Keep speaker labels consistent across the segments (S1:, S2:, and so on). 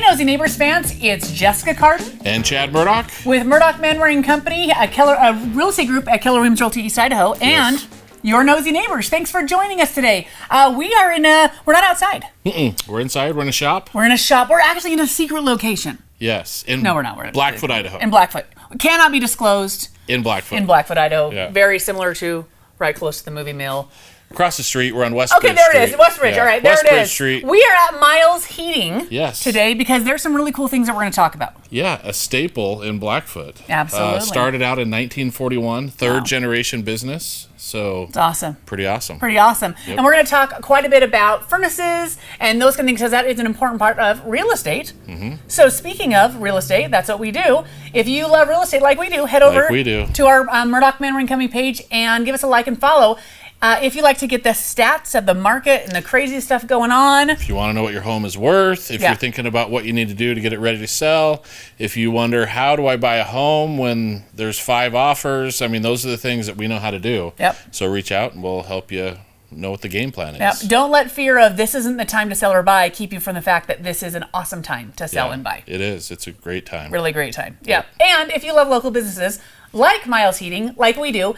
S1: Knowsy Neighbors fans, it's Jessica Carden
S2: and Chad Murdoch
S1: with Murdoch Manwaring Company, a real estate group at Keller Williams Realty East Idaho, and your Knowsy Neighbors. Thanks for joining us today. We're not outside.
S2: We're inside. We're in a shop.
S1: We're in a shop. We're actually in a secret location.
S2: Yes.
S1: No, we're not. We're in
S2: Blackfoot, Idaho.
S1: In Blackfoot. Cannot be disclosed.
S2: In Blackfoot.
S1: In Blackfoot, Idaho.
S2: Yeah.
S1: Very similar to right close to the movie mill.
S2: Across the street, we're on West Bridge
S1: there
S2: Street.
S1: it is. Westbridge. All right, there
S2: West
S1: it
S2: Bridge
S1: is.
S2: Street.
S1: We are at Miles Heating
S2: today
S1: because there's some really cool things that we're going to talk about.
S2: Yeah, a staple in Blackfoot.
S1: Absolutely.
S2: Started out in 1941, third generation business. So
S1: it's awesome.
S2: Pretty awesome.
S1: Pretty awesome. Yep. And we're going to talk quite a bit about furnaces and those kind of things because that is an important part of real estate. Mm-hmm. So speaking of real estate, that's what we do. If you love real estate like we do, head over to our Murdoch Manwaring Company page and give us a like and follow. If you like to get the stats of the market and the crazy stuff going on.
S2: If you want to know what your home is worth, if you're thinking about what you need to do to get it ready to sell, if you wonder, how do I buy a home when there's 5 offers? I mean, those are the things that we know how to do.
S1: Yep.
S2: So reach out and we'll help you know what the game plan is.
S1: Yep. Don't let fear of this isn't the time to sell or buy keep you from the fact that this is an awesome time to sell and buy.
S2: It is. It's a great time.
S1: Really great time. Yeah. And if you love local businesses like Miles Heating, like we do,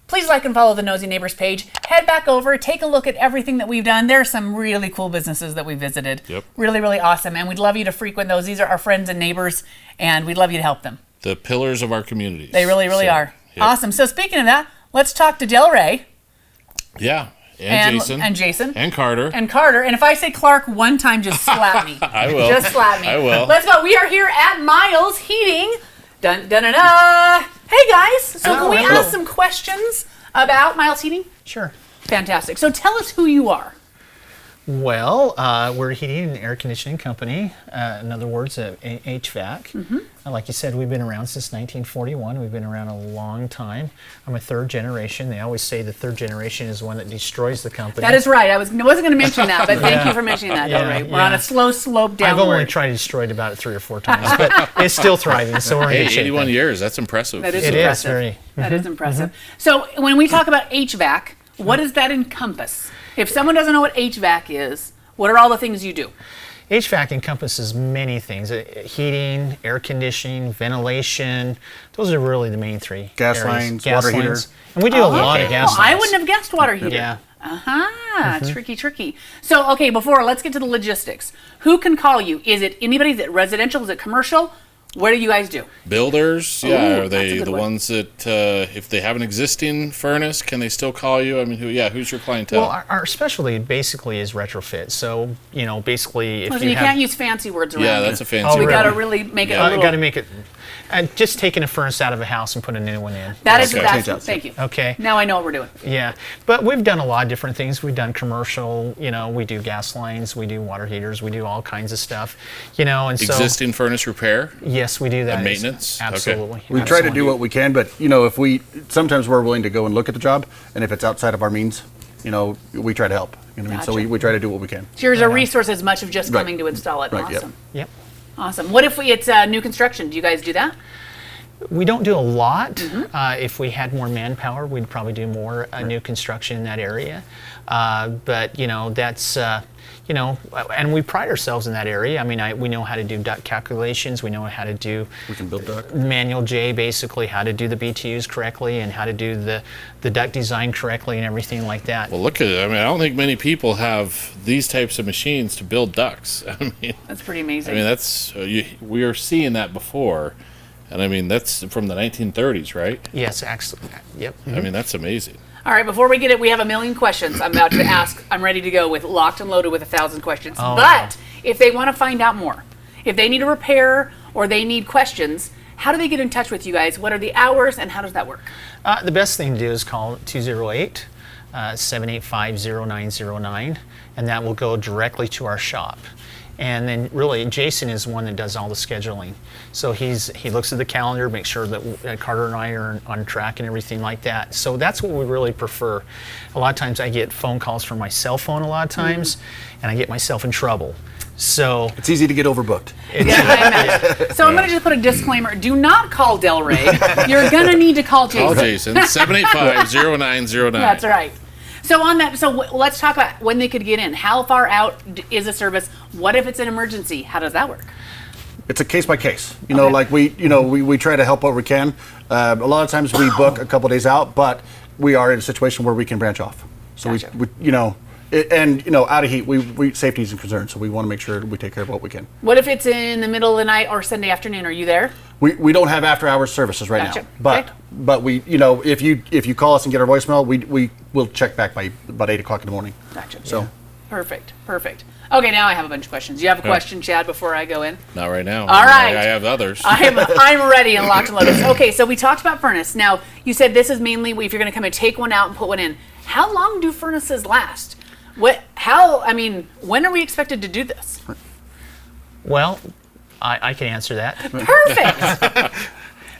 S1: please like and follow the Knowsy Neighbors page. Head back over, take a look at everything that we've done. There are some really cool businesses that we visited.
S2: Yep.
S1: Really, really awesome. And we'd love you to frequent those. These are our friends and neighbors, and we'd love you to help them.
S2: The pillars of our communities.
S1: They really, really are. Yep. Awesome. So speaking of that, let's talk to Del Rey.
S2: Yeah. And Jason. And Carter.
S1: And if I say Clark one time, just slap me.
S2: I will.
S1: Just slap me.
S2: I will.
S1: Let's go. We are here at Miles Heating. Dun, dun, dun, dun. Hey, guys. So can we ask some questions about Miles Heating?
S3: Sure.
S1: Fantastic. So tell us who you are.
S3: Well, we're a heating and air conditioning company. In other words, HVAC. Mm-hmm. Like you said, we've been around since 1941. We've been around a long time. I'm a third generation. They always say the third generation is one that destroys the company.
S1: That is right. I wasn't going to mention that, but thank you for mentioning that, Del Rey. We're on a slow slope downward.
S3: I've only tried to destroy it about 3 or 4 times, but it's still thriving, so we're in good shape.
S2: 81 years. That's impressive.
S1: That is impressive. That is impressive. So when we talk about HVAC, what does that encompass? If someone doesn't know what HVAC is, what are all the things you do?
S3: HVAC encompasses many things. Heating, air conditioning, ventilation. Those are really the main 3
S4: Gas
S3: areas.
S4: lines, water heaters.
S3: And we do a lot of gas lines.
S1: I wouldn't have guessed water heater.
S3: Yeah.
S1: Tricky. So, let's get to the logistics. Who can call you? Is it anybody? Is it residential? Is it commercial? What do you guys do?
S2: Builders, are they the ones that, if they have an existing furnace, can they still call you? I mean, who's your clientele?
S3: Well, our specialty basically is retrofit. So, basically if
S1: you can't use fancy words around
S2: Yeah, that's a fancy word.
S1: We got to really make it a little...
S3: got to make it... just taking a furnace out of a house and putting a new one in.
S1: That is exactly. Thank you.
S3: Okay.
S1: Now I know what we're doing.
S3: Yeah, but we've done a lot of different things. We've done commercial. We do gas lines. We do water heaters. We do all kinds of stuff. And
S2: existing furnace repair.
S3: Yes, we do that.
S2: And maintenance.
S3: Absolutely.
S4: Okay. We try to do what we can, but sometimes we're willing to go and look at the job, and if it's outside of our means, we try to help. So we try to do what we can.
S1: So here's a resource as much of just coming to install it.
S4: Right.
S1: Awesome.
S3: Yep.
S1: Awesome. What if it's new construction? Do you guys do that?
S3: We don't do a lot. Mm-hmm. If we had more manpower, we'd probably do more new construction in that area. But that's and we pride ourselves in that area. I mean, we know how to do duct calculations. We know how to do.
S4: We can build duct.
S3: Manual J, basically how to do the BTUs correctly and how to do the duct design correctly and everything like that.
S2: Well, look at it. I mean, I don't think many people have these types of machines to build ducts. I mean,
S1: that's pretty amazing.
S2: I mean, that's we are seeing that before. And I mean, that's from the 1930s, right?
S3: Yes, actually. Yep. Mm-hmm.
S2: I mean, that's amazing.
S1: All right, before we get it, we have a million questions I'm about to ask. I'm ready to go with locked and loaded with 1,000 questions. But if they want to find out more, if they need a repair or they need questions, how do they get in touch with you guys? What are the hours and how does that work?
S3: The best thing to do is call 208-785-0909, and that will go directly to our shop. And then really, Jason is one that does all the scheduling. So he looks at the calendar, makes sure that Carter and I are on track and everything like that. So that's what we really prefer. A lot of times I get phone calls from my cell phone a lot of times, and I get myself in trouble. So
S4: it's easy to get overbooked.
S1: Yeah, I imagine. So I'm going to just put a disclaimer. Do not call Del Rey. You're going to need to call Jason.
S2: Call Jason, 785-0909.
S1: That's right. So on that, let's talk about when they could get in. How far out is a service? What if it's an emergency? How does that work?
S4: It's a case by case. You know, like we try to help what we can. A lot of times we book a couple days out, but we are in a situation where we can branch off. So
S1: gotcha.
S4: Out of heat, we safety is a concern, so we want to make sure we take care of what we can.
S1: What if it's in the middle of the night or Sunday afternoon? Are you there?
S4: We don't have after hours services right
S1: Gotcha.
S4: now,
S1: Okay.
S4: but we if you call us and get our voicemail, we will check back by about 8 o'clock in the morning.
S1: Gotcha.
S4: So
S1: perfect. Okay, now I have a bunch of questions. You have a question, Chad, before I go in?
S2: Not right now.
S1: All right.
S2: I have others.
S1: I'm ready and locked and loaded. Okay, so we talked about furnace. Now, you said this is mainly if you're going to come and take one out and put one in. How long do furnaces last? When are we expected to do this?
S3: Well, I can answer that.
S1: Perfect.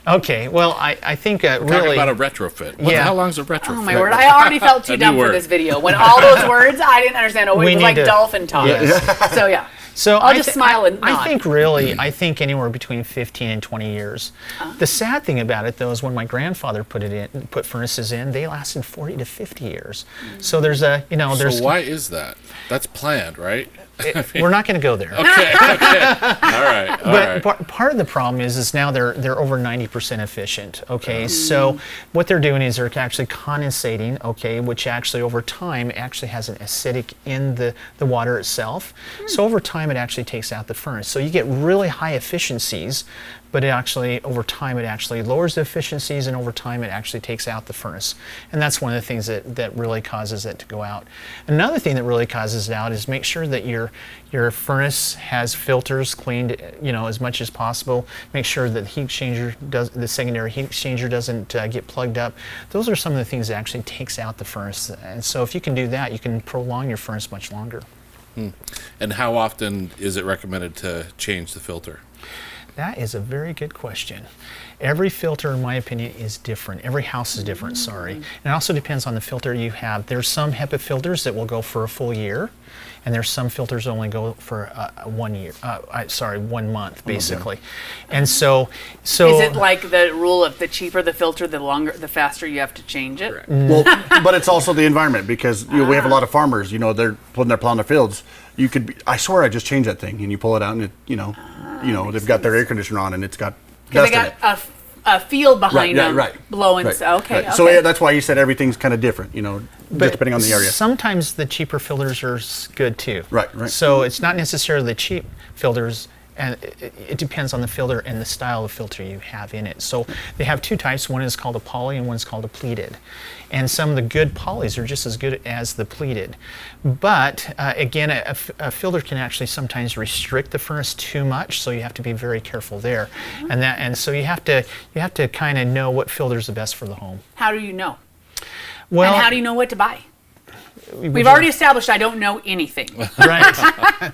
S3: Okay, well, I think
S2: Talk
S3: really...
S2: about a retrofit. How long's a retrofit?
S1: Oh, my word. I already felt too dumb for this video. When all those words, I didn't understand. It was like dolphin talk.
S3: Yes.
S1: So, yeah.
S3: So
S1: I'll just smile and nod.
S3: I think anywhere between 15 and 20 years. The sad thing about it, though, is when my grandfather put furnaces in, they lasted 40 to 50 years. So there's
S2: So why is that? That's planned, right?
S3: We're not going to go there.
S2: Okay. All right.
S3: Part of the problem is now they're over 90% efficient. Okay, so what they're doing is they're actually condensating. Okay, which actually over time actually has an acidic in the water itself. So over time it actually takes out the furnace. So you get really high efficiencies, but it actually over time it actually lowers the efficiencies, and over time it actually takes out the furnace. And that's one of the things that really causes it to go out. Another thing that really causes it out is make sure that your furnace has filters cleaned, as much as possible. Make sure that the secondary heat exchanger doesn't get plugged up. Those are some of the things that actually takes out the furnace. And so if you can do that, you can prolong your furnace much longer.
S2: And how often is it recommended to change the filter?
S3: That is a very good question. Every filter, in my opinion, is different. Every house is different, sorry. And it also depends on the filter you have. There's some HEPA filters that will go for a full year, and there's some filters that only go for 1 month, basically. And so
S1: is it like the rule of the cheaper the filter, the faster you have to change it?
S4: Well, but it's also the environment, because we have a lot of farmers. They're when they're plowing their fields. You could I swear I just changed that thing, and you pull it out, and they've got their air conditioner on, and it's got dust in it.
S1: A field behind them blowing.
S4: Right.
S1: So, okay.
S4: So yeah, that's why you said everything's kind of different, just depending on the area.
S3: Sometimes the cheaper filters are good too.
S4: Right.
S3: So it's not necessarily the cheap filters, and it depends on the filter and the style of filter you have in it. So they have two types. One is called a poly and one is called a pleated. And some of the good polys are just as good as the pleated. But again, a filter can actually sometimes restrict the furnace too much, so you have to be very careful there. And so you have to kind of know what filter is the best for the home.
S1: How do you know?
S3: Well,
S1: and how do you know what to buy? We've already established I don't know anything.
S3: Right.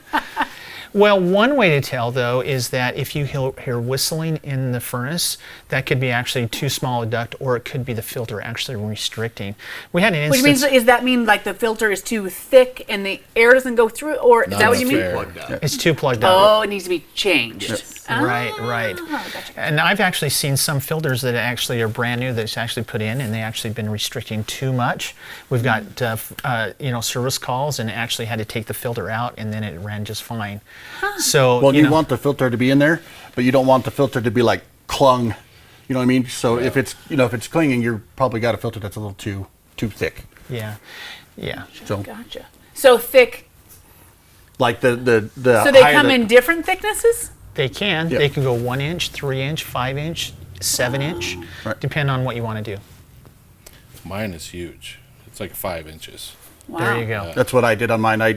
S3: Well, one way to tell, though, is that if you hear whistling in the furnace, that could be actually too small a duct, or it could be the filter actually restricting. We had an instance...
S1: Which means, does that mean like the filter is too thick and the air doesn't go through, or is that what you mean?
S3: It's too plugged up.
S1: Oh, it needs to be changed.
S3: Yes. Right.
S1: Gotcha.
S3: And I've actually seen some filters that actually are brand new that's actually put in, and they actually been restricting too much. We've got service calls, and actually had to take the filter out, and then it ran just fine. So
S4: you want the filter to be in there, but you don't want the filter to be like clung. You know what I mean? So if it's clinging, you're probably got a filter that's a little too thick.
S3: Yeah.
S4: So
S1: gotcha. So thick.
S4: Like the
S1: So they come in different thicknesses?
S3: They can. Yep. They can go 1 inch, 3 inch, 5 inch, 7 inch, depending on what you want to do.
S2: Mine is huge. It's like 5 inches.
S1: Wow.
S3: There you go.
S4: That's what I did on mine. I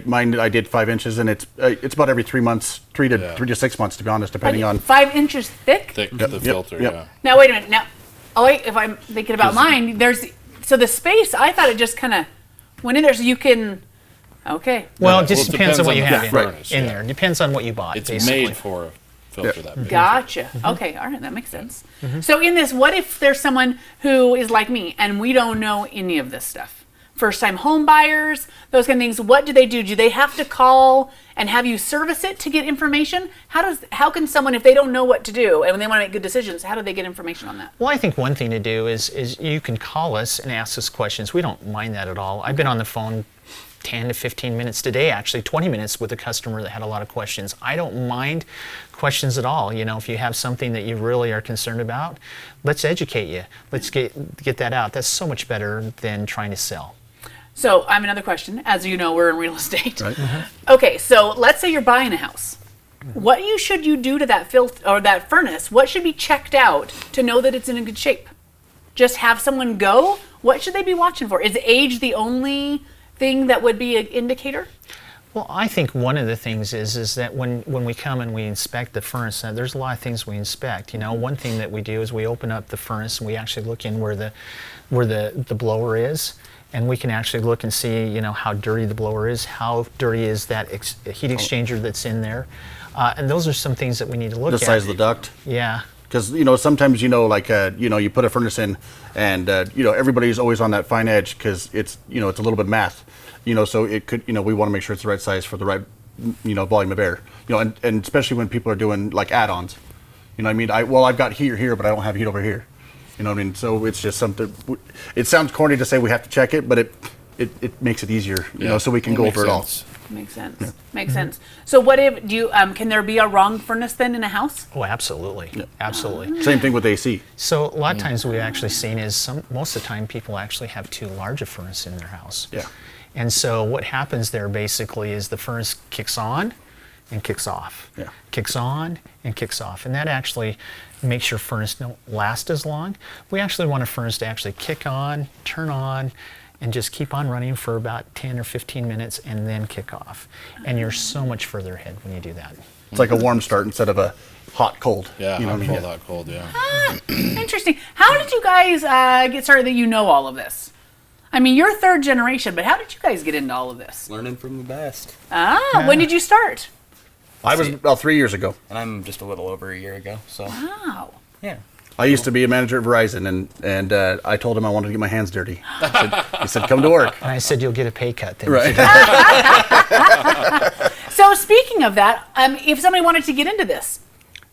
S4: did 5 inches, and it's about every 3 months, 3 to 6 months, to be honest, depending on
S1: 5 inches thick.
S2: The filter.
S4: Yep.
S2: Yeah.
S1: Now wait a minute. If I'm thinking about mine, so the space. I thought it just kind of went in there, so you can. Okay.
S3: Well, it just depends on what you have
S2: in
S3: there. It depends on what you bought.
S2: It's
S3: basically
S2: made for a filter that big.
S1: Gotcha. Okay. All right. That makes sense. So in this, what if there's someone who is like me and we don't know any of this stuff? First-time home buyers, those kind of things. What do they do? Do they have to call and have you service it to get information? How can someone, if they don't know what to do and when they want to make good decisions, how do they get information on that?
S3: Well, I think one thing to do is you can call us and ask us questions. We don't mind that at all. I've been on the phone 10 to 15 minutes today, actually 20 minutes with a customer that had a lot of questions. I don't mind questions at all. You know, if you have something that you really are concerned about, let's educate you. Let's get that out. That's so much better than trying to sell.
S1: So I have another question. As you know, we're in real estate.
S4: Right.
S1: Okay, so let's say you're buying a house. What should you do to that that furnace? What should be checked out to know that it's in a good shape? Just have someone go? What should they be watching for? Is age the only thing that would be an indicator?
S3: Well, I think one of the things is that when we come and we inspect the furnace, there's a lot of things we inspect. You know, one thing that we do is we open up the furnace and we actually look in where the blower is, and we can actually look and see, you know, how dirty the blower is, how dirty is that heat exchanger that's in there, and those are some things that we need to look at.
S4: The size of the duct.
S3: Yeah.
S4: Because, you know, sometimes, you know, like, you know, you put a furnace in and, you know, everybody's always on that fine edge because it's, you know, it's a little bit math, you know, so it could, you know, we want to make sure it's the right size for the right, you know, volume of air, you know, and especially when people are doing like add-ons, you know what I mean? I've got heat here, but I don't have heat over here, you know what I mean? So it's just something, it sounds corny to say we have to check it, but it makes it easier, you know, so we can go over it all.
S1: Makes sense. Yeah. Makes sense. So what if can there be a wrong furnace then in a house?
S3: Oh, absolutely. Yeah. Absolutely.
S4: Same thing with AC.
S3: So a lot of times we've actually seen is most of the time people actually have too large a furnace in their house.
S4: Yeah.
S3: And so what happens there basically is the furnace kicks on and kicks off.
S4: Yeah.
S3: Kicks on and kicks off. And that actually makes your furnace don't last as long. We actually want a furnace to actually kick on, turn on, and just keep on running for about 10 or 15 minutes and then kick off. And you're so much further ahead when you do that.
S4: It's like a warm start instead of a hot cold.
S2: Yeah,
S4: you know what I mean?
S2: Hot cold, yeah.
S1: Interesting. How did you guys get started that you know all of this? I mean, you're third generation, but how did you guys get into all of this?
S5: Learning from the best.
S1: When did you start?
S4: I was about 3 years ago.
S5: And I'm just a little over a year ago, so.
S1: Wow.
S5: Yeah.
S4: I used to be a manager at Verizon, and I told him I wanted to get my hands dirty. He said, come to work.
S3: And I said, you'll get a pay cut then.
S4: Right.
S1: So speaking of that, if somebody wanted to get into this,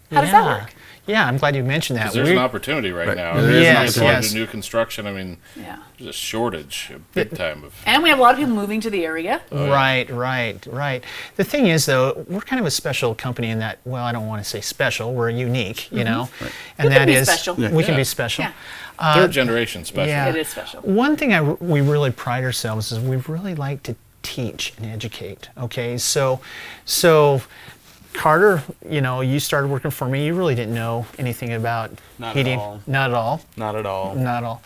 S1: how does that work?
S3: Yeah, I'm glad you mentioned that.
S2: There's an opportunity right now.
S4: There
S3: is an
S2: To new construction. I mean, there's a shortage, a big time of.
S1: And we have a lot of people moving to the area.
S3: Right. The thing is, though, we're kind of a special company in that, well, I don't want to say special, we're unique, you know.
S1: Right.
S3: And
S1: we
S3: that
S1: can be
S3: is,
S1: special.
S3: we can be special.
S1: Yeah.
S2: Third generation special.
S3: Yeah.
S1: It is special.
S3: One thing we really pride ourselves is we really like to teach and educate, okay? So Carter, you know, you started working for me. You really didn't know anything about heating. Not at all.
S5: Not at all.
S3: Not at all.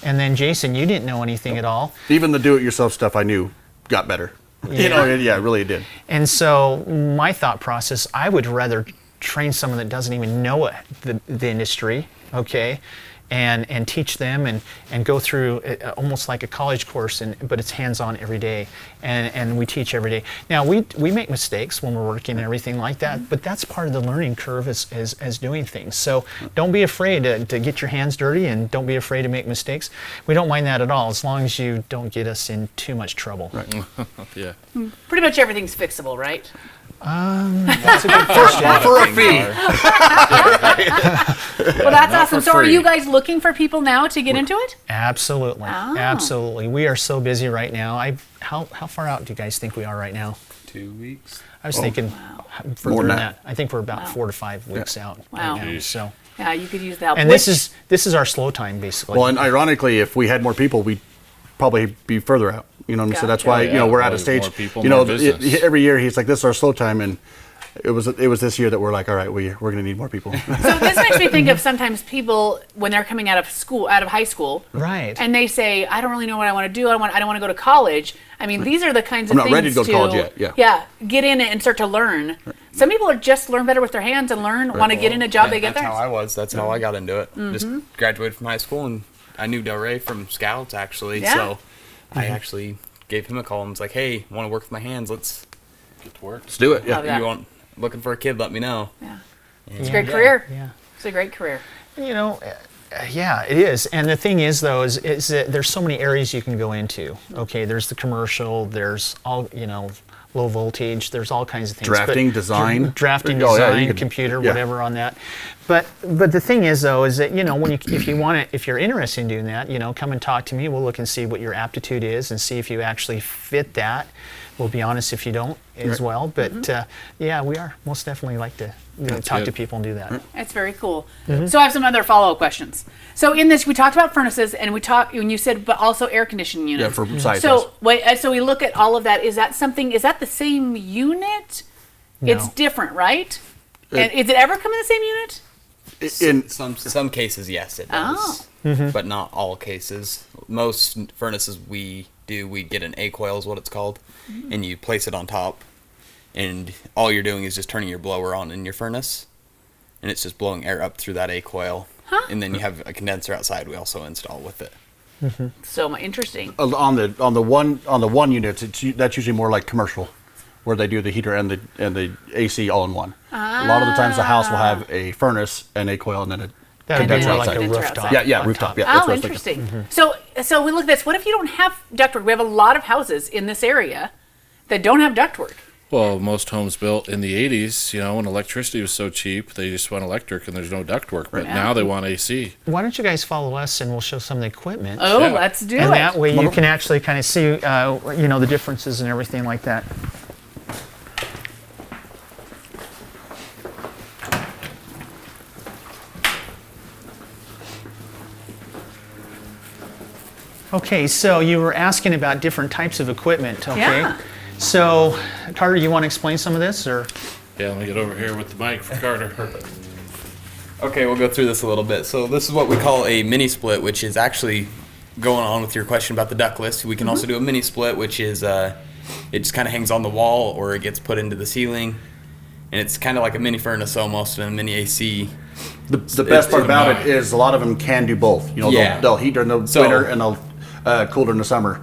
S3: And then Jason, you didn't know anything at all.
S4: Even the do-it-yourself stuff I knew got better. You know, yeah, it really did.
S3: And so my thought process, I would rather train someone that doesn't even know the industry, okay, and teach them and go through almost like a college course, but it's hands-on every day, and we teach every day. Now we make mistakes when we're working and everything like that, but that's part of the learning curve as doing things. So don't be afraid to get your hands dirty, and don't be afraid to make mistakes. We don't mind that at all, as long as you don't get us in too much trouble.
S4: Right.
S2: Yeah.
S1: Pretty much everything's fixable, right?
S3: That's a good question.
S4: For a fee.
S1: Well, that's awesome. So are you guys looking for people now to get into it?
S3: Absolutely.
S1: Oh.
S3: Absolutely. We are so busy right now. How far out do you guys think we are right now?
S5: 2 weeks.
S3: I was thinking further
S4: More
S3: than
S4: than
S3: that. I think we're about 4 to 5 weeks out
S1: Wow.
S3: right now. So,
S1: Yeah, you could use the help.
S3: and this is our slow time basically.
S4: Well, and ironically, if we had more people, we'd probably be further out. You know what I mean? So that's why, you know, we're at a stage,
S2: more people,
S4: you know,
S2: more business.
S4: every year he's like, this is our slow time. And it was this year that we're like, all right, we're going to need more people.
S1: So this makes me think of sometimes people when they're coming out of high school,
S3: right?
S1: And they say, I don't really know what I want to do. I don't want to go to college. I mean, these are the kinds of
S4: I'm not
S1: things
S4: ready to go to college yet. Yeah.
S1: Get in it and start to learn. Right. Some people are just learn better with their hands and want to get in a job. They get there.
S5: That's how I was. That's how I got into it. Just graduated from high school, and I knew Del Rey from Scouts actually.
S1: Yeah.
S5: So I actually gave him a call and was like, hey, want to work with my hands? Let's
S2: Get to work.
S4: Let's do it.
S1: Love
S5: If
S1: that.
S5: you want looking for a kid, let me know.
S1: Yeah. It's a great career.
S3: Yeah.
S1: It's a great career.
S3: You know, yeah, it is. And the thing is, though, is that there's so many areas you can go into. Okay, there's the commercial, there's all, you know, low voltage, there's all kinds of things.
S4: Drafting, design.
S3: Drafting,
S4: Oh, yeah,
S3: design,
S4: you could-
S3: computer,
S4: yeah.
S3: whatever on that. But the thing is though, is that if you're interested in doing that, come and talk to me. We'll look and see what your aptitude is and see if you actually fit that. We'll be honest if you don't as well. But we are most definitely like to talk to people and do that.
S1: That's very cool. So I have some other follow-up questions. So in this, we talked about furnaces, and when you said, but also air conditioning units.
S4: Yeah, for size.
S1: So so we look at all of that. Is that the same unit?
S3: No.
S1: It's different, right? And is it ever come in the same unit?
S5: In some cases, yes, it does, but not all cases. Most furnaces we get an A coil is what it's called, and you place it on top, and all you're doing is just turning your blower on in your furnace, and it's just blowing air up through that A coil, and then you have a condenser outside. We also install with it.
S1: So interesting.
S4: On the one unit, that's usually more like commercial, where they do the heater and the AC all in one. A lot of the times the house will have a furnace and a coil and then a
S3: That'd be
S4: condenser
S3: more like
S4: outside.
S3: a rooftop.
S4: Yeah, rooftop. Yeah, that's what I was thinking.
S1: interesting. So we look at this. What if you don't have ductwork? We have a lot of houses in this area that don't have ductwork.
S2: Well, most homes built in the 80s, when electricity was so cheap, they just went electric and there's no ductwork. But now they want AC.
S3: Why don't you guys follow us and we'll show some of the equipment.
S1: Oh, let's do it.
S3: And that way you can actually kind of see, the differences and everything like that. Okay, so you were asking about different types of equipment, okay?
S1: Yeah.
S3: So, Carter, you want to explain some of this, or?
S2: Yeah, let me get over here with the mic for Carter.
S5: Okay, we'll go through this a little bit. So this is what we call a mini split, which is actually going on with your question about the ductless. We can also do a mini split, which is it just kind of hangs on the wall or it gets put into the ceiling, and it's kind of like a mini furnace almost and a mini AC.
S4: The best part about it is a lot of them can do both. They'll heat during the winter and they'll cool during the summer.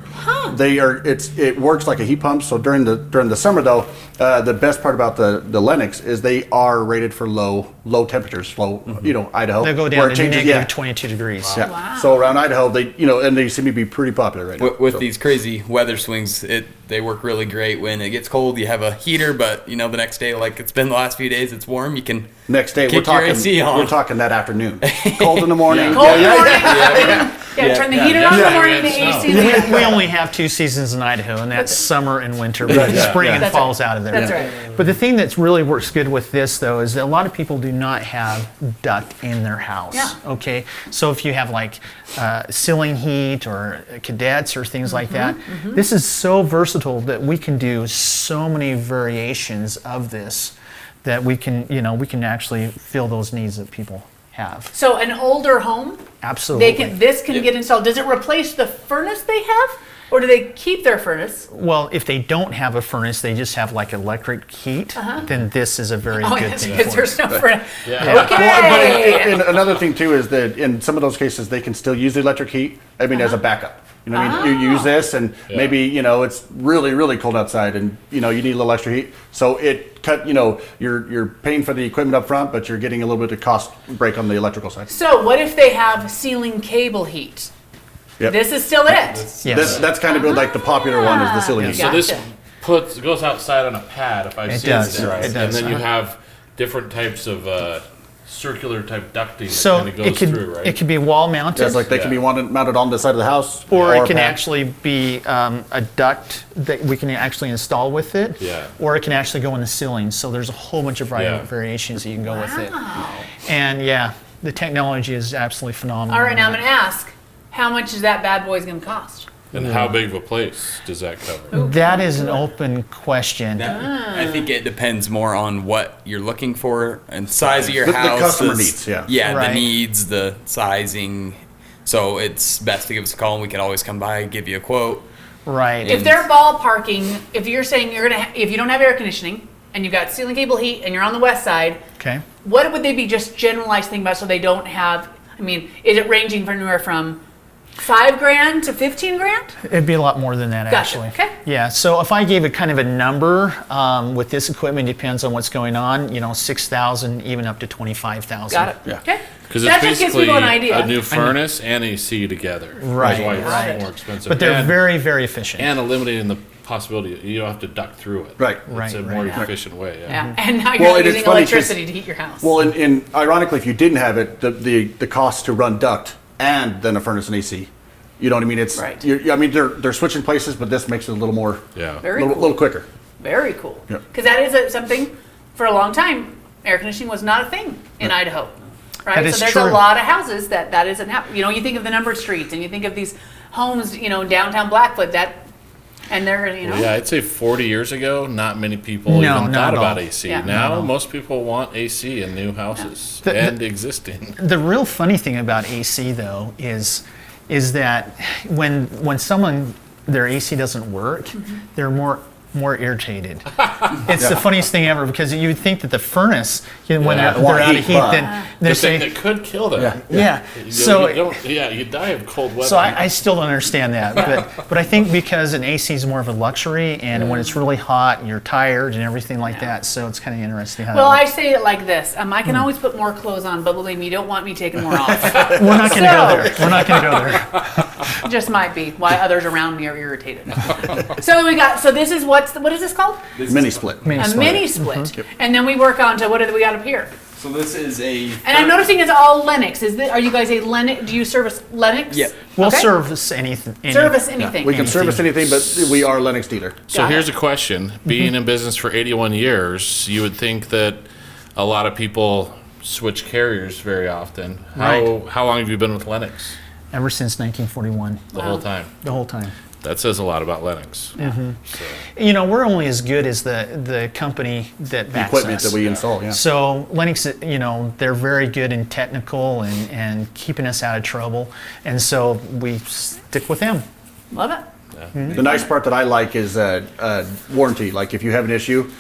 S4: It works like a heat pump. So during the summer though, the best part about the Lennox is they are rated for low temperatures. Idaho.
S3: They go down to negative 22 degrees.
S4: Yeah.
S1: Wow.
S4: So around Idaho, and they seem to be pretty popular right now.
S5: With these crazy weather swings, they work really great. When it gets cold, you have a heater, but the next day, like it's been the last few days, it's warm. You can
S4: next day
S5: kick your AC on.
S4: we're talking that afternoon. Cold in the morning.
S1: Cold in the morning. Turn the heater on in the morning, the AC.
S3: We only have two seasons in Idaho, and that's summer and winter, but spring and fall's out of there.
S1: That's right.
S3: But the thing that really works good with this, though, is that a lot of people do not have duct in their house.
S1: Yeah.
S3: Okay, so if you have like ceiling heat or cadets or things like that, this is so versatile that we can do so many variations of this that we can actually fill those needs that people have.
S1: So an older home,
S3: Absolutely.
S1: This can get installed. Does it replace the furnace they have, or do they keep their furnace?
S3: Well, if they don't have a furnace, they just have like electric heat, then this is a very good thing
S1: because
S3: for
S1: there's no furnace.
S2: Yeah.
S1: Okay.
S4: Well, and another thing too is that in some of those cases they can still use the electric heat. As a backup. You use this, and maybe it's really really cold outside, and you need a little extra heat. So it cut. You're paying for the equipment up front, but you're getting a little bit of cost break on the electrical side.
S1: So what if they have ceiling cable heat?
S4: Yep.
S1: This is still it.
S3: Yes.
S4: That's kind of like the popular one is the ceiling heat.
S2: So this goes outside on a pad, if I've seen
S3: does.
S2: it right.
S3: It does.
S2: And then you have different types of circular type ducting
S3: So
S2: that kind of goes through, right?
S3: it can be wall mounted.
S4: That's like they can be mounted on the side of the house,
S3: or it can
S4: pad.
S3: actually be a duct that we can actually install with it.
S2: Yeah.
S3: Or it can actually go in the ceiling. So there's a whole bunch of variations that you can go with it. And the technology is absolutely phenomenal.
S1: All right, now I'm going to ask, how much is that bad boy's going to cost?
S2: And how big of a place does that cover?
S3: That is an open question.
S5: I think it depends more on what you're looking for and size of your
S4: The
S5: house.
S4: customer needs,
S5: the
S3: Right.
S5: needs, the sizing. So it's best to give us a call, and we can always come by and give you a quote.
S3: Right.
S1: If they're ballparking, if you're saying if you don't have air conditioning and you've got ceiling cable heat and you're on the west side,
S3: Okay.
S1: what would they be just generalized thinking about so they don't have? Is it ranging from anywhere from $5,000 to $15,000?
S3: It'd be a lot more than that,
S1: Gotcha.
S3: actually.
S1: Okay.
S3: Yeah. So if I gave it kind of a number with this equipment, depends on what's going on. $6,000, even up to $25,000.
S1: Got it.
S4: Yeah.
S1: Okay.
S2: Because
S1: That
S2: it's
S1: just gives
S2: basically
S1: people an idea.
S2: a new furnace and AC together.
S3: Right,
S2: That's why it's
S1: right.
S2: more expensive.
S3: But they're
S2: and,
S3: very, very efficient.
S2: and eliminating the possibility you don't have to duct through it.
S4: Right.
S2: It's a more efficient way.
S1: Yeah. And now you're
S4: Well,
S1: not
S4: and it's
S1: using
S4: funny 'cause-
S1: electricity to heat your house.
S4: Well, and ironically, if you didn't have it, the cost to run duct and then a furnace and AC, you know what I mean? It's
S1: Right.
S4: I mean, they're switching places, but this makes it a little more,
S2: Yeah.
S1: Very
S4: little,
S1: cool.
S4: little quicker.
S1: Very cool.
S4: Yeah.
S1: Because that is something, for a long time, air conditioning was not a thing in Idaho. Right?
S3: That is
S1: so there's
S3: true.
S1: a lot of houses that isn't happening. You know, you think of the numbered streets and you think of these homes, you know, downtown Blackfoot and they're, you know.
S2: Well, yeah, I'd say 40 years ago, not many people
S3: No,
S2: even
S3: not
S2: thought
S3: at
S2: about
S3: all.
S2: AC.
S1: Yeah.
S2: Now,
S3: No.
S2: most people want AC in new houses
S3: The-
S2: and existing.
S3: The real funny thing about AC though is that when someone their AC doesn't work, they're more irritated. It's the funniest thing ever because you would think that the furnace, you know, when
S2: Yeah.
S3: they're out of heat,
S4: but-
S3: then they're
S2: The thing
S3: saying,
S2: that could kill them.
S3: yeah.
S2: You
S3: So
S2: you die of cold weather.
S3: So I still don't understand that, but I think because an AC is more of a luxury, and when it's really hot, and you're tired and everything like that. So it's kind of interesting how.
S1: Well,
S3: that
S1: I say it like this. I can always put more clothes on, but believe me, you don't want me taking more off.
S3: works. We're not going to go there. We're not going to go there.
S1: Just might be why others around me are irritated. So this is what is this called?
S4: Mini split.
S1: A mini split. And then we work on to what do we got up here?
S5: So this is a.
S1: And I'm noticing it's all Linux. Are you guys a Linux? Do you service Linux?
S5: Yep.
S3: We'll
S1: Okay.
S3: service anything.
S1: Service anything.
S4: We can service anything, but we are a Linux dealer.
S2: So
S1: Got
S2: here's
S1: it.
S2: a question. Being in business for 81 years, you would think that a lot of people switch carriers very often. How long have you been with Linux?
S3: Ever since 1941,
S2: The whole time.
S3: the whole time.
S2: That says a lot about Linux. So,
S3: You know, we're only as good as the company that backs
S4: Equipment
S3: us.
S4: that we install, yeah.
S3: So Linux, you know, they're very good in technical and keeping us out of trouble, and so we stick with them.
S1: Love it.
S4: The nice part that I like is warranty. Like if you have an issue,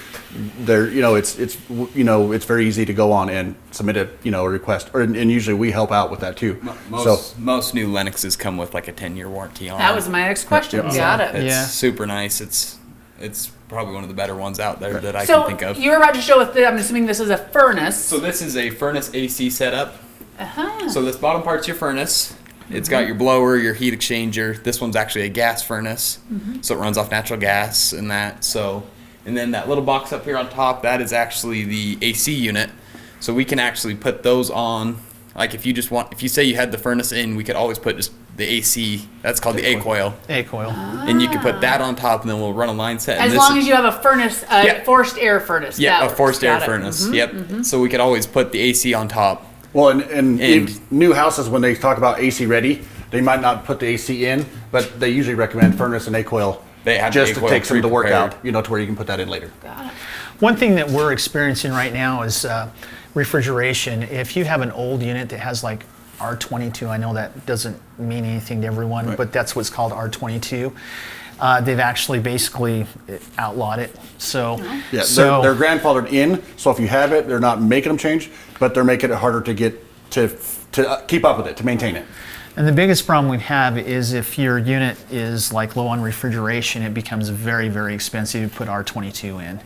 S4: it's very easy to go on and submit a request, and usually we help out with that too.
S5: Most new Linuxes come with like a 10-year warranty on.
S1: That was my next question.
S4: Yeah.
S1: Got it.
S5: It's
S3: Yeah.
S5: super nice. It's probably one of the better ones out there that I
S1: So
S5: can think of.
S1: you were about to show us. I'm assuming this is a furnace.
S5: So this is a furnace AC setup.
S1: Uh-huh.
S5: So this bottom part's your furnace. It's got your blower, your heat exchanger. This one's actually a gas furnace, so it runs off natural gas and that. So, and then that little box up here on top, that is actually the AC unit. So we can actually put those on. Like if you say you had the furnace in, we could always put just the AC. That's called the A coil,
S3: A-coil.
S5: and you can put that on top, and then we'll run a line set.
S1: As long as you have a furnace,
S5: Yeah.
S1: forced air furnace.
S5: yeah,
S1: That
S5: a
S1: works.
S5: forced air
S1: Got it.
S5: furnace. Yep. So we could always put the AC on top.
S4: Well, and
S5: And-
S4: new houses, when they talk about AC ready, they might not put the AC in, but they usually recommend furnace and A-coil
S5: They have
S4: just to
S5: A-coil
S4: take some of the work
S5: pre-prepared.
S4: out, to where you can put that in later.
S1: Got it.
S3: One thing that we're experiencing right now is refrigeration. If you have an old unit that has like R22, I know that doesn't mean anything to everyone,
S4: Right.
S3: but that's what's called R22. They've actually basically outlawed it. So,
S4: Yeah,
S3: so
S4: they're grandfathered in, so if you have it, they're not making them change, but they're making it harder to get to keep up with it, to maintain it.
S3: and the biggest problem we have is if your unit is like low on refrigeration, it becomes very, very expensive to put R22 in.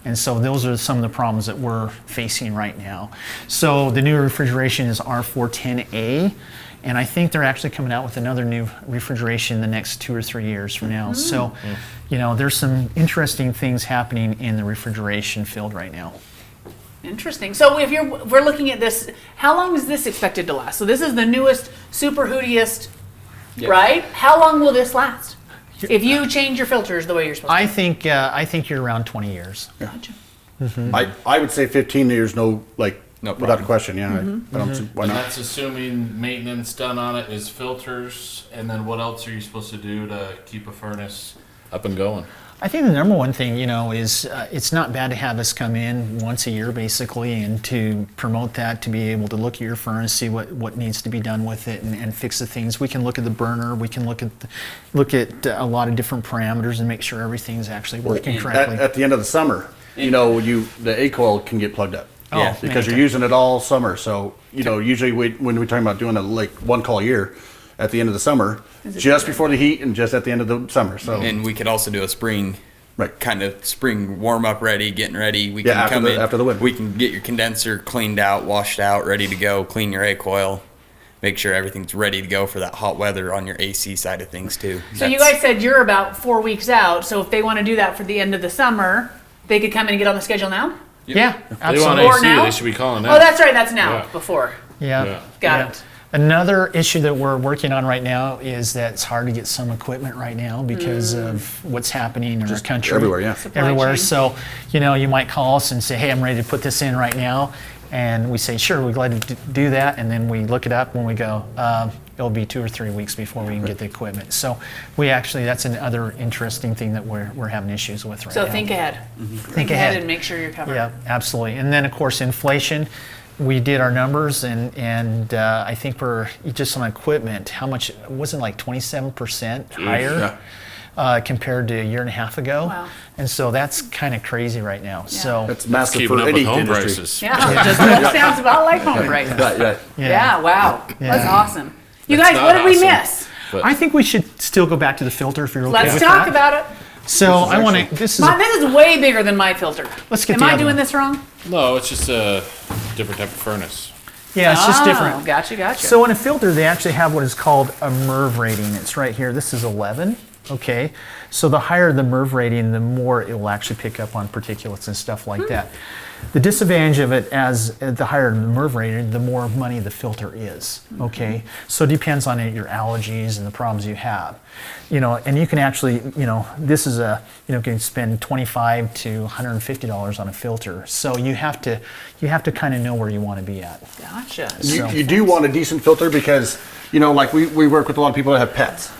S3: And so those are some of the problems that we're facing right now. So the new refrigeration is R410A, and I think they're actually coming out with another new refrigeration in the next 2 or 3 years from now. So, there's some interesting things happening in the refrigeration field right now.
S1: Interesting. So if we're looking at this, how long is this expected to last? So this is the newest, super hootiest, right? How long will this last? If you change your filters the way you're supposed to.
S3: I think you're around 20 years.
S1: Gotcha.
S4: I would say 15 years,
S5: No
S4: without
S5: problem.
S4: question, yeah. I don't see why
S2: and
S4: not.
S2: that's assuming maintenance done on it is filters, and then what else are you supposed to do to keep a furnace up and going?
S3: I think the number one thing, is it's not bad to have us come in once a year, basically, and to promote that, to be able to look at your furnace, see what needs to be done with it, and fix the things. We can look at the burner, we can look at a lot of different parameters and make sure everything's actually working correctly.
S4: At the end of the summer, the A-coil can get plugged up.
S5: Yeah.
S4: Because
S3: okay.
S4: you're using it all summer. So, usually when we're talking about doing one call a year, at the end of the summer, just before the heat and just at the end of the summer. So
S5: And we could also do a spring kind of spring warm up ready, getting ready. We can
S4: come in after the winter.
S5: We can get your condenser cleaned out, washed out, ready to go. Clean your A coil. Make sure everything's ready to go for that hot weather on your AC side of things too.
S1: So you guys said you're about 4 weeks out. So if they want to do that for the end of the summer, they could come in and get on the schedule now?
S3: Yep. Yeah,
S2: absolutely. They want AC, they should be calling now.
S1: Oh, that's right. That's now. Before.
S3: Yeah.
S1: Got it.
S3: Another issue that we're working on right now is that it's hard to get some equipment right now because of what's happening in our country.
S4: Everywhere, yeah.
S3: Everywhere. So, you might call us and say, hey, I'm ready to put this in right now. And we say, sure, we're glad to do that. And then we look it up when we go, it'll be 2 or 3 weeks before we can get the equipment. So that's another interesting thing that we're having issues with right now.
S1: So think ahead.
S3: Mm-hmm. Think ahead
S1: and make sure you're covered.
S3: Yeah, absolutely. And then, of course, inflation. We did our numbers, and I think we're just on equipment. How much? It wasn't like 27% higher compared to a year and a half ago.
S1: Wow.
S3: And so that's kind of crazy right now.
S1: Yeah.
S3: So
S4: that's massive
S2: keeping
S4: for
S2: up
S4: any
S2: with home
S4: industry.
S2: prices.
S1: Yeah, just sounds about like home prices.
S4: Right.
S1: Yeah, wow.
S3: Yeah.
S1: That's awesome. You
S2: That's
S1: guys, what did we
S2: awesome.
S1: miss?
S2: But
S3: I think we should still go back to the filter if you're okay
S1: Let's
S3: with
S1: talk
S3: that.
S1: about it.
S3: So I want to. This
S1: is way bigger than my filter.
S3: Let's get
S1: Am
S3: the
S1: I
S3: other
S1: doing
S3: one.
S1: this wrong?
S2: no, it's just a different type of furnace.
S3: Yeah, it's just different.
S1: Gotcha.
S3: So in a filter, they actually have what is called a MERV rating. It's right here. This is 11. Okay. So the higher the MERV rating, the more it will actually pick up on particulates and stuff like that. The disadvantage of it, as the higher the MERV rating, the more money the filter is. Okay. So it depends on your allergies and the problems you have. And you can actually, this is can spend $25 to $150 on a filter. So you have to kind of know where you want to be at.
S1: Gotcha.
S4: You do want a decent filter because, like we work with a lot of people that have pets.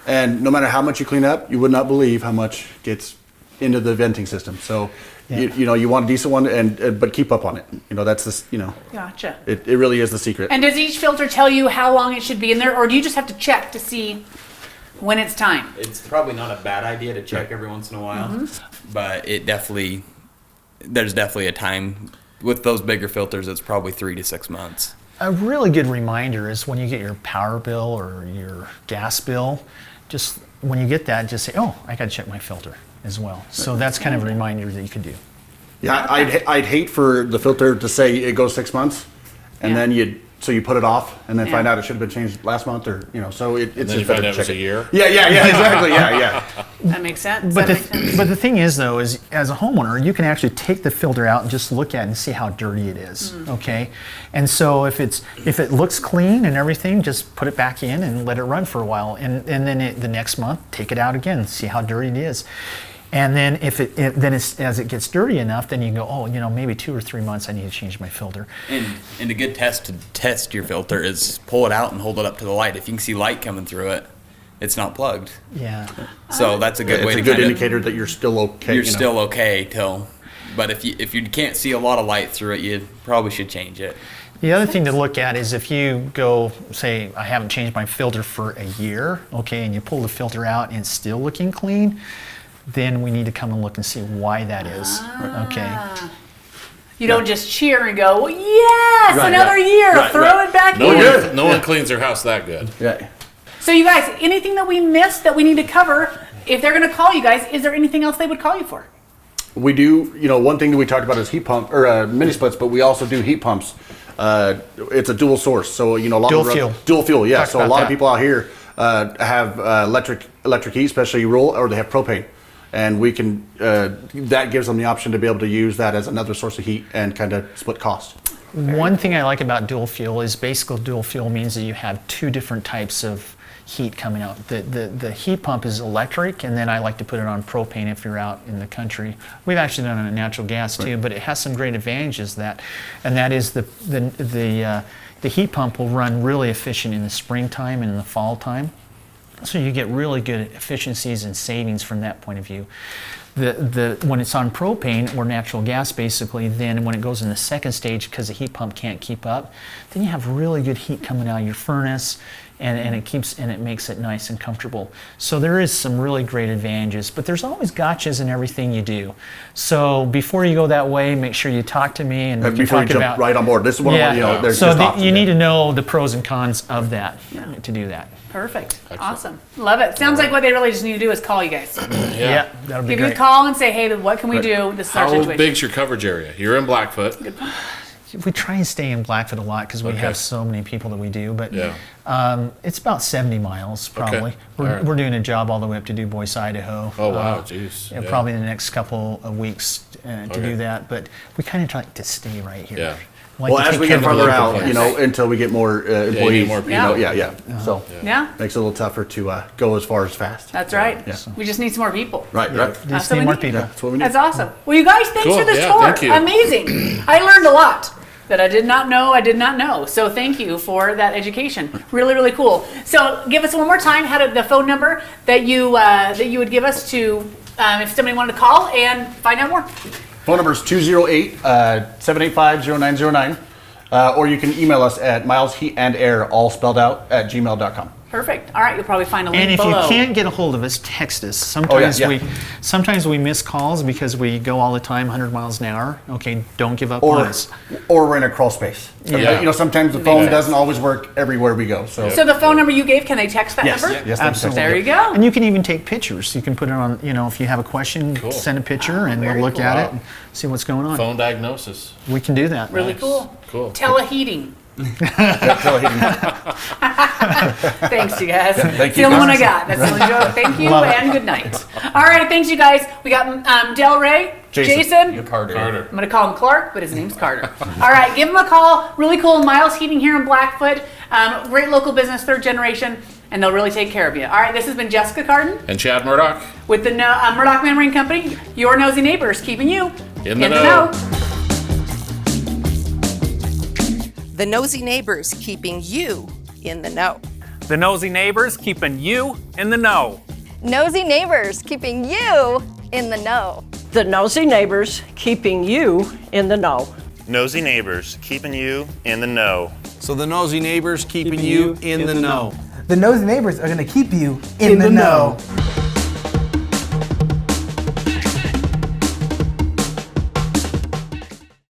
S4: And no matter how much you clean up, you would not believe how much gets into the venting system. So, you want a decent one, but keep up on it. That's this.
S1: Gotcha.
S4: It really is the secret.
S1: And does each filter tell you how long it should be in there, or do you just have to check to see when it's time?
S5: It's probably not a bad idea to check every once in a while, but there's definitely a time. With those bigger filters, it's probably 3 to 6 months.
S3: A really good reminder is when you get your power bill or your gas bill, just when you get that, just say, oh, I got to check my filter as well. So that's kind of a reminder that you could do.
S4: Yeah, I'd hate for the filter to say it goes 6 months, and then you put it off, and then find out it should have been changed last month, or so it's
S2: And then you
S4: just
S2: find
S4: better
S2: out
S4: to
S2: it was
S4: check
S2: a
S4: it.
S2: year.
S4: Yeah, exactly. Yeah.
S1: That makes sense.
S3: But the thing is, though, is as a homeowner, you can actually take the filter out and just look at it and see how dirty it is. Okay, and so if it looks clean and everything, just put it back in and let it run for a while, and then the next month take it out again, see how dirty it is. And then as it gets dirty enough, then you can go, oh, maybe 2 or 3 months I need to change my filter.
S5: And a good test to test your filter is pull it out and hold it up to the light. If you can see light coming through it, it's not plugged.
S3: Yeah.
S5: So that's a good way
S4: it's
S5: to
S4: a good
S5: kinda,
S4: indicator that you're still okay.
S5: You're still okay but if you can't see a lot of light through it, you probably should change it.
S3: The other thing to look at is if you go, say, I haven't changed my filter for a year, okay, and you pull the filter out and it's still looking clean, then we need to come and look and see why that is. Okay.
S1: You don't just cheer and go, yes, another year, throw it back in.
S2: No one cleans their house that good.
S4: Yeah.
S1: So you guys, anything that we missed that we need to cover, if they're going to call you guys, is there anything else they would call you for?
S4: We do, one thing that we talked about is heat pump or mini splits, but we also do heat pumps. It's a dual source, so dual fuel. Yeah. So a lot of people out here have electric heat, especially rural, or they have propane, and we can that gives them the option to be able to use that as another source of heat and kind of split cost.
S3: One thing I like about dual fuel is basically dual fuel means that you have 2 different types of heat coming out. The heat pump is electric, and then I like to put it on propane if you're out in the country. We've actually done it on natural gas too, but it has some great advantages and that is the heat pump will run really efficient in the springtime and in the fall time. So you get really good efficiencies and savings from that point of view. When it's on propane or natural gas, basically, then when it goes in the second stage, because the heat pump can't keep up, then you have really good heat coming out of your furnace. and it makes it nice and comfortable. So there is some really great advantages, but there's always gotchas in everything you do. So before you go that way, make sure you talk to me and we can
S4: before
S3: talk
S4: you jump
S3: about
S4: right on board. This is one of there's
S3: so
S4: just options
S3: you need
S4: there.
S3: to know the pros and cons of that to do that.
S1: Perfect. Awesome. Love it. Sounds like what they really just need to do is call you guys.
S3: Yeah, that'll be
S1: Give
S3: great.
S1: you a call and say, hey, what can we do? This is our
S2: How
S1: situation.
S2: big's your coverage area? You're in Blackfoot.
S3: We try and stay in Blackfoot a lot because we have so many people that we do, but it's about 70 miles probably.
S2: Okay.
S3: We're doing a job all the way up to Du Bois, Idaho.
S2: Oh, wow, jeez.
S3: Probably in the next couple of weeks to do that, but we kind of try to stay right here.
S2: Yeah.
S3: Like
S4: Well,
S3: to
S4: as
S3: take
S4: we
S3: care
S4: get
S3: of the
S4: farther
S3: local
S4: out,
S3: place.
S4: until we get more employees,
S2: more people.
S4: So
S1: Yeah,
S4: makes it a little tougher to go as far as fast.
S1: that's right.
S4: Yeah.
S1: We just need some more people.
S4: Right.
S3: Just
S1: That's what
S3: need
S1: we
S3: more
S1: need.
S3: people.
S4: That's what we need.
S1: That's awesome. Well, you guys, thanks
S2: Cool.
S1: for this
S2: Yeah,
S1: tour.
S2: thank you.
S1: Amazing. I learned a lot that I did not know. So thank you for that education. Really, really cool. So give us one more time the phone number that you would give us to if somebody wanted to call and find out more.
S4: Phone number is 208-785-0909. Or you can email us at milesheatandair, all spelled out, at gmail.com.
S1: Perfect. All right, you'll probably find a link
S3: And if
S1: below.
S3: you can't get a hold of us, text us. Sometimes we miss calls because we go all the time 100 miles an hour. Okay, don't give up on us.
S4: Or we're in a crawl space.
S2: Yeah.
S4: Sometimes the phone doesn't always work everywhere we go. So
S1: So the phone number you gave, can they text that
S4: yes,
S1: number?
S4: yes,
S3: Absolutely.
S1: There you go.
S3: And you can even take pictures. You can put it on, if you have a question, send a picture and we'll
S1: very
S3: look
S1: cool.
S3: at it and see what's going on.
S2: Phone diagnosis.
S3: We can do that.
S1: Really
S2: Nice.
S1: cool.
S2: Cool.
S1: Teleheating. Thanks, you guys.
S4: thank
S1: That's the
S4: you,
S1: only one I
S4: guys.
S1: got. That's the only joke. Thank you
S3: Love it.
S1: and good night. All right, thanks, you guys. We got Del Rey, Jason.
S5: Carter.
S1: I'm going to call him Clark, but his name's Carter. All right, give him a call. Really cool. Miles Heating here in Blackfoot. Great local business, third generation, and they'll really take care of you. All right, this has been Jessica Carden
S2: And Chad Murdoch.
S1: with the Murdoch Memory Company, your nosy neighbors, keeping you
S2: In the know.
S6: The Nosy Neighbors, keeping you in the know.
S7: The Nosy Neighbors, keeping you in the know.
S8: Nosy Neighbors, keeping you in the know.
S9: The Nosy Neighbors, keeping you in the know.
S10: Nosy Neighbors, keeping you in the know.
S11: So the Nosy Neighbors keeping you in the know.
S12: The Nosy Neighbors are going to keep you in the know.